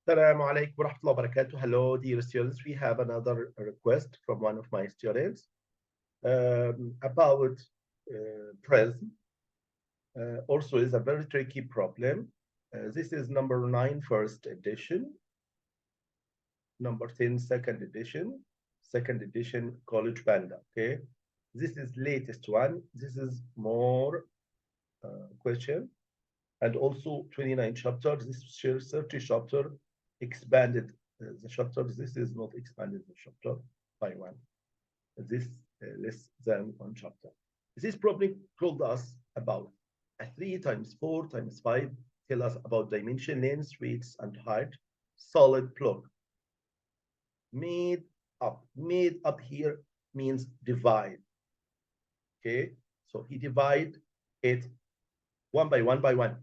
Assalamu alaikum wa rahmatullahi wa barakatuh. Hello, dear students. We have another request from one of my students about prism. Also, is a very tricky problem. This is number 9, first edition, number 10, second edition, College Panda. Okay, this is latest one. This is more question, and also 29 chapters. This shares 30 chapter expanded the chapters. This is not expanded the chapter by one. This less than one chapter. This problem told us about a 3 times 4 times 5 tell us about dimension, length, weights, and height. Solid block made up. Made up here means divide. Okay, so he divide it one by one by one.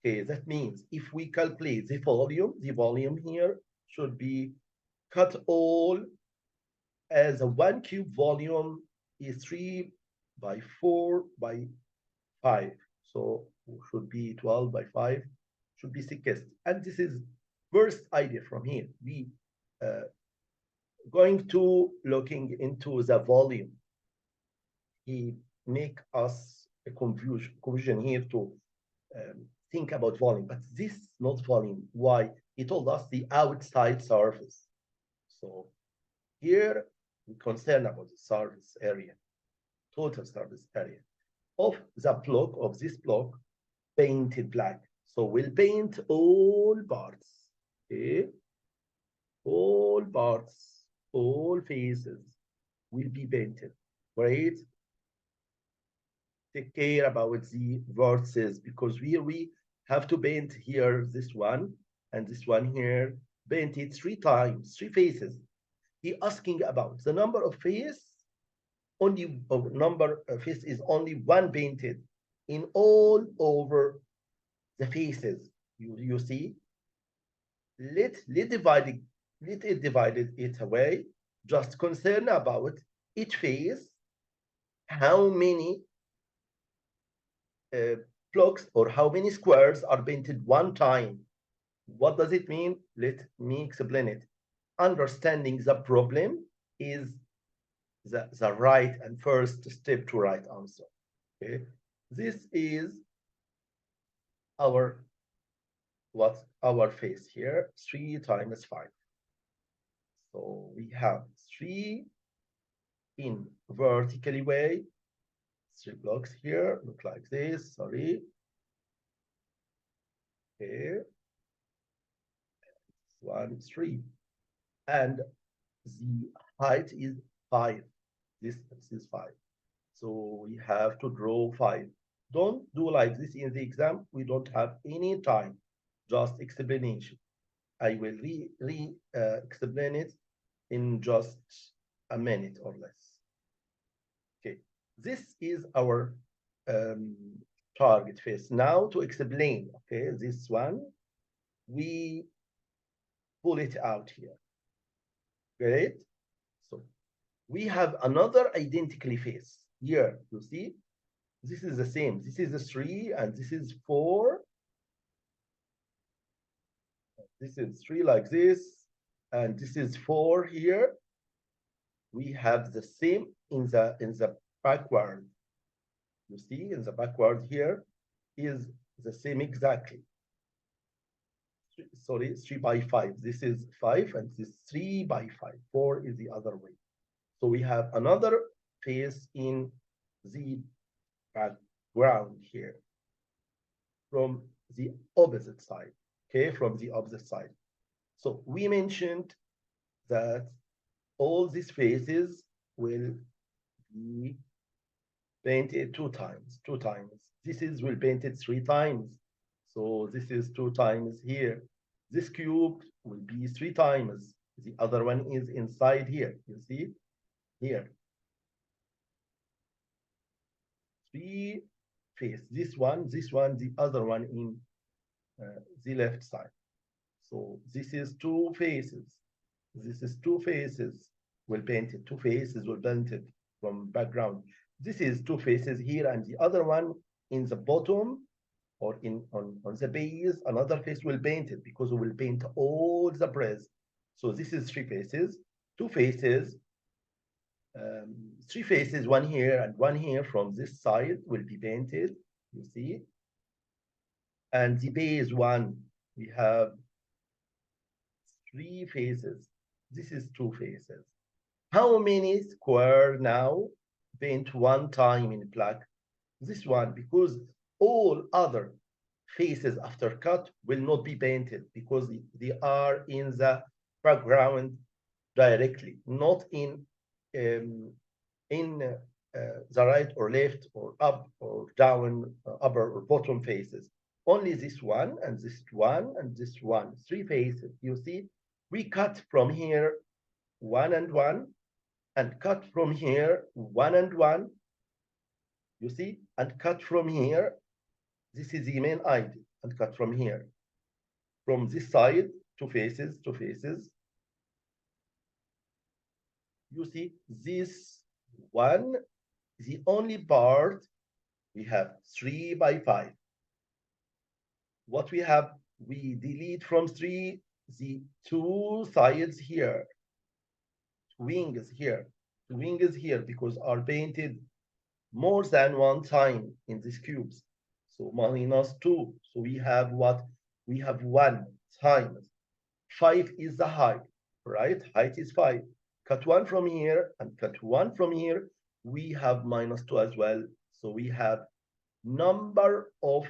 Okay, that means if we calculate the volume here should be cut all as a 1 cube volume is 3 by 4 by 5. So should be 12 by 5, should be 6. And this is first idea from here. We going to looking into the volume. He make us a confusion here to think about volume, but this is not volume. Why? He told us the outside surface. So here we concern about the surface area, total surface area of the block of this block painted black. So we'll paint all parts, okay? All parts, all faces will be painted. Great. Take care about the vertices because we have to paint here this one and this one here, paint it 3 times, 3 faces. He asking about the number of faces, only number of faces is only one painted in all over the faces. You see, let it divided it away. Just concern about each face, how many blocks or how many squares are painted one time. What does it mean? Let me explain it. Understanding the problem is the right and first step to right answer. Okay, this is our our face here, 3 times 5. So we have 3 in vertically way, 3 blocks here, look like this, sorry. Okay, 1, 3. And the height is 5. This is 5. So we have to draw 5. Don't do like this in the exam. We don't have any time, just explanation. I will explain it in just a minute or less. Okay, this is our um, target face. Now to explain, okay, this one, we pull it out here. Great. So we have another identically face here. You see, this is the same. This is a 3 and this is 4. This is 3 like this, and this is 4 here. We have the same in the backward. You see, in the backward here is the same exactly. Sorry, 3 by 5. This is 5 and this is 3 by 5. 4 is the other way. So we have another face in the background here from the opposite side. Okay, from the opposite side. So we mentioned that all these faces will be painted 2 times, 2 times. This is will painted 3 times. So this is 2 times here. This cube will be 3 times. The other one is inside here. You see here. 3 face. This one, the other one in the left side. So this is 2 faces. This is 2 faces. Will painted 2 faces will painted from background. This is 2 faces here, and the other one in the bottom or on the base, another face will paint it because we will paint all the breast. So this is three faces, two faces, three faces, one here and one here from this side will be painted, you see. And the base one, we have three faces. This is two faces. How many square now paint one time in black? This one, because all other faces after cut will not be painted because they are in the background directly, not in the right or left or up or down, upper or bottom faces. Only this one and this one and this one, three faces. You see, we cut from here one and cut from here one and one, you see, and cut from here. This is the main idea, and cut from here. From this side, two faces, two faces. You see, this one, the only part, we have 3 by 5. What we have, we delete from 3 the two sides here, wings here, wings here, because are painted more than one time in these cubes. So minus 2. So we have what? We have 1 times 5 is the height, right? Height is 5. Cut 1 from here and cut 1 from here. We have minus 2 as well. So we have number of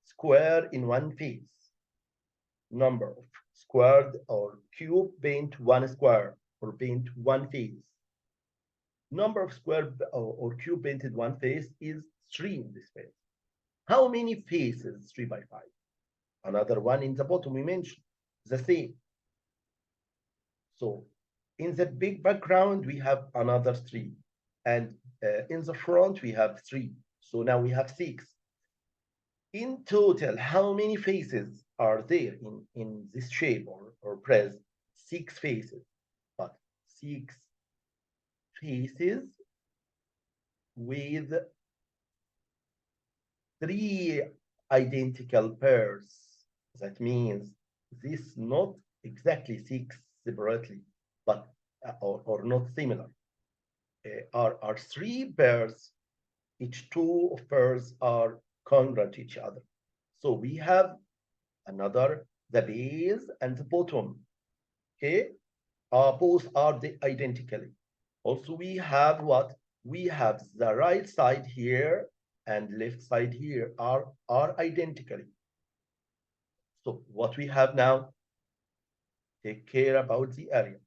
square in one face. Number of squared or cube paint one square or paint one face. Number of square or cube painted one face is 3 in this face. How many faces? 3 by 5. Another one in the bottom we mentioned, the same. So in the big background, we have another 3. And in the front, we have 3. So now we have 6. In total, how many faces are there in this shape or press? 6 faces. But 6 faces with 3 identical pairs. That means this not exactly 6 separately, but or not similar. Are 3 pairs. Each 2 of pairs are congruent to each other. So we have another, the base and the bottom. Okay, both are identically. Also, we have what? We have the right side here and left side here are identically. So what we have now, take care about the area.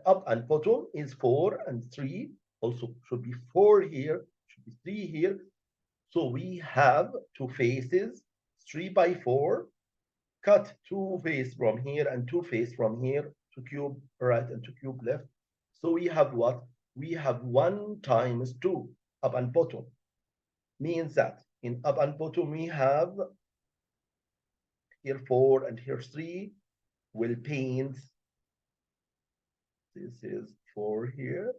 Up and bottom is 4 and 3. Also should be 4 here, should be 3 here. So we have two faces, 3 by 4. Cut 2 faces from here and 2 faces from here to cube right and to cube left. So we have what? We have 1 times 2, up and bottom. Means that in up and bottom we have here 4 and here 3 will paint. This is 4 here.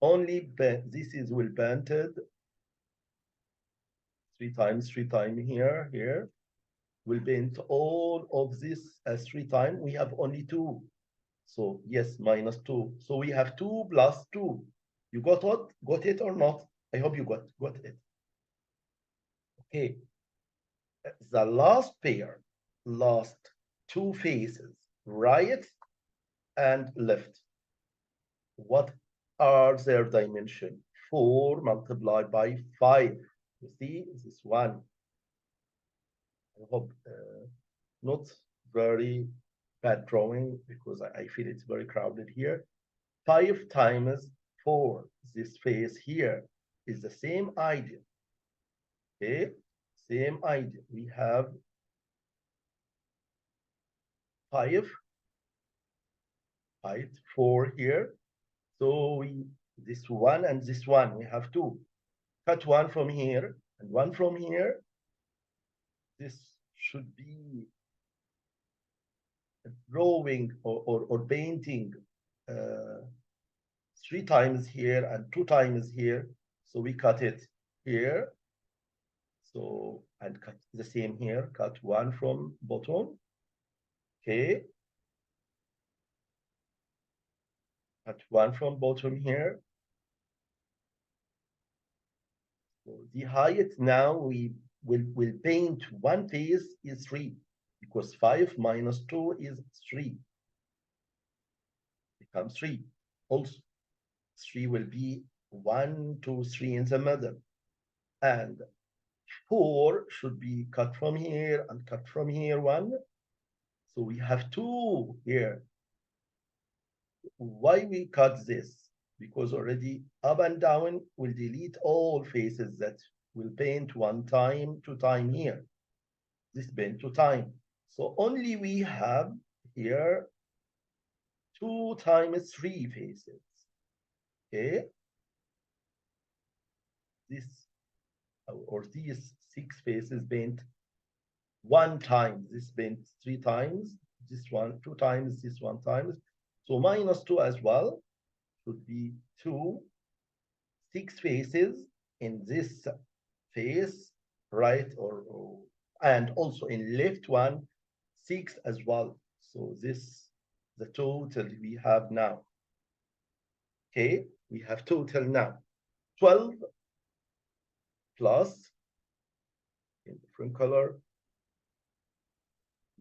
Only this is will painted 3 times here. Will paint all of this as 3 times. We have only 2. So yes, minus 2. So we have 2 plus 2. You got it? Got it or not? I hope you got it. Okay. The last pair, last 2 faces, right and left. What are their dimension? 4 multiplied by 5. You see, this one. I hope not very bad drawing because I feel it's very crowded here. 5 times 4, this face here is the same idea. Okay, same idea. We have 5, 4 here. So this one and this one, we have 2. Cut 1 from here and 1 from here. This should be drawing or painting 3 times here and 2 times here. So we cut it here So, and cut the same here, cut one from bottom. Okay, cut one from bottom here. So the height now we will paint one face is 3 because 5 minus 2 is 3, becomes 3. Also, 3 will be 1, 2, 3 in the middle. And 4 should be cut from here and cut from here 1. So we have 2 here. Why we cut this? Because already up and down will delete all faces that will paint 1 time, 2 time here. This paint 2 time. So only we have here 2 times 3 faces. Okay, this or these 6 faces paint 1 time. This paint 3 times. This one 2 times. This 1 times. So minus 2 as well should be 2, 6 faces in this face, right, or and also in left one, 6 as well. So this the total we have now. Okay, we have total now 12 plus in different color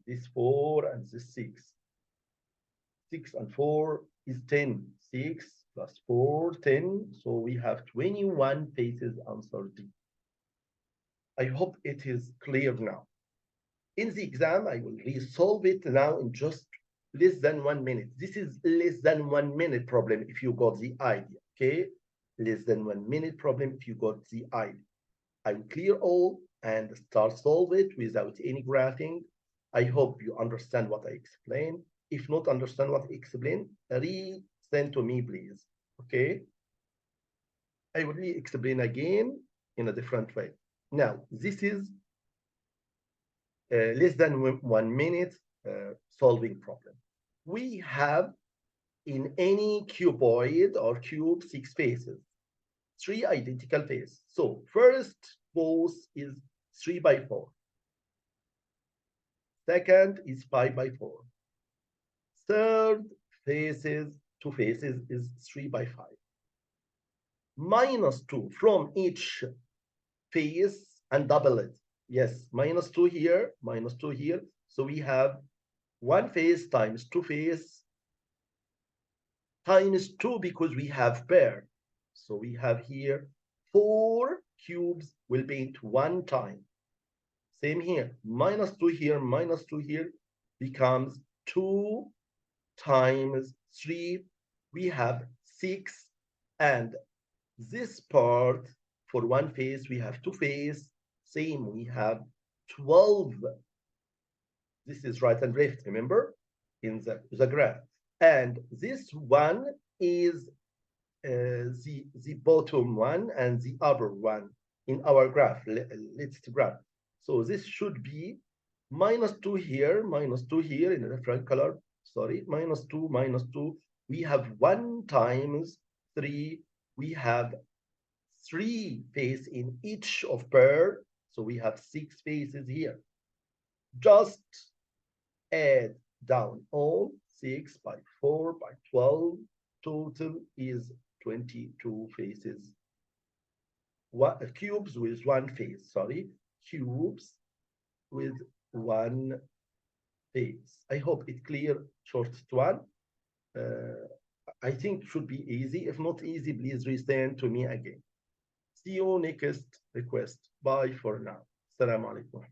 this 4 and this 6. 6 and 4 is 10. 6 plus 4, 10. So we have 21 faces answer D. I hope it is clear now. In the exam, I will resolve it now in just less than 1 minute. This is less than 1 minute problem if you got the idea, okay? Less than 1 minute problem if you got the idea. I will clear all and start solve it without any graphing. I hope you understand what I explained. If not understand what I explained, re-send to me, please, okay? I will re-explain again in a different way. Now, this is less than 1 minute solving problem. We have in any cuboid or cube 6 faces, 3 identical faces. So first pose is 3 by 4. Second is 5 by 4. Third faces, 2 faces is 3 by 5. Minus 2 from each face and double it. Yes, minus 2 here, minus 2 here. So we have 1 face times 2 face times 2 because we have pair. So we have here 4 cubes will paint 1 time. Same here, minus 2 here, minus 2 here becomes 2 times 3. We have 6. And this part for 1 face, we have 2 face. Same, we have 12. This is right and left, remember, in the graph. And this one is the bottom one and the upper one in our graph. Let's graph. So this should be minus 2 here, minus 2 here in a different color. Sorry, minus 2, minus 2. We have 1 times 3. We have 3 faces in each of pair. So we have 6 faces here. Just add down all 6 by 4 by 12. Total is 22 faces. Cubes with 1 face, sorry. Cubes with 1 face. I hope it clear, short one. I think it should be easy. If not easy, please resend to me again. See you next request. Bye for now. Assalamu alaikum.